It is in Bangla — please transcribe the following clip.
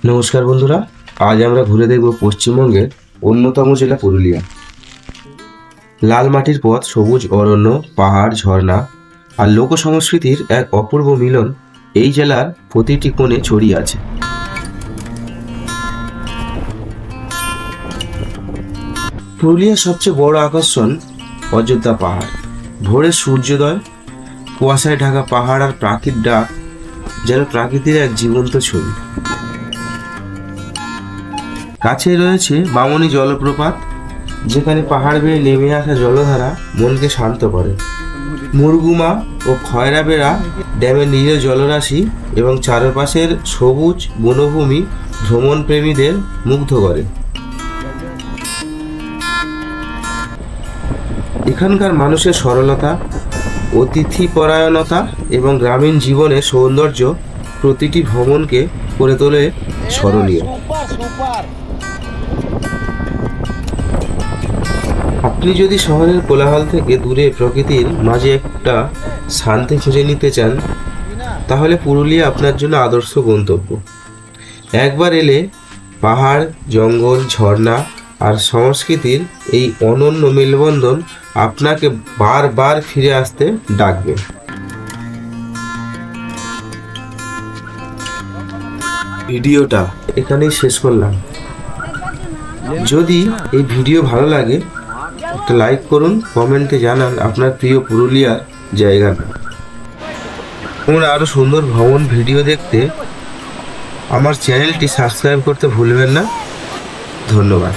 নমস্কার বন্ধুরা, আজ আমরা ঘুরে দেখব পশ্চিমবঙ্গের অন্যতম জেলা পুরুলিয়া। লাল মাটির পথ, সবুজ অরণ্য, পাহাড়, ঝর্ণা আর লোক সংস্কৃতির এক অপূর্ব মিলন এই জেলার প্রতিটি কোণে ছড়িয়ে আছে। পুরুলিয়ার সবচেয়ে বড় আকর্ষণ অযোধ্যা পাহাড়। ভোরের সূর্যোদয়, কুয়াশায় ঢাকা পাহাড় আর পাখির ডাক যেন প্রকৃতির এক জীবন্ত ছবি। কাছেই রয়েছে বামনী জলপ্রপাত, যেখানে পাহাড় বেয়ে নেমে আসা জলধারা মনকে শান্ত করে। মুরগুমা ও খয়রাবেড়া ড্যামের নীল জলরাশি এবং চারপাশের সবুজ বনভূমি ভ্রমণ প্রেমীদের মুগ্ধ করে। এখানকার মানুষের সরলতা, অতিথিপরায়ণতা এবং গ্রামীণ জীবনের সৌন্দর্য প্রতিটি ভ্রমণকে করে তোলে স্মরণীয়। আপনি যদি শহরের কোলাহল থেকে দূরে প্রকৃতির মাঝে একটা শান্তি খুঁজে নিতে চান, তাহলে পুরুলিয়া আপনার জন্য আদর্শ গন্তব্য। একবার এলে পাহাড়, জঙ্গল, ঝর্ণা আর সংস্কৃতির এই অনন্য মেলবন্ধন আপনাকে বারবার ফিরে আসতে ডাকবে। ভিডিওটা এখানেই শেষ করলাম। যদি এই ভিডিও ভালো লাগে, একটা লাইক করুন, কমেন্টে জানান আপনার প্রিয় পুরুলিয়ার জায়গাটা। তোমরা আরও সুন্দর ভ্রমণ ভিডিও দেখতে আমার চ্যানেলটি সাবস্ক্রাইব করতে ভুলবেন না। ধন্যবাদ।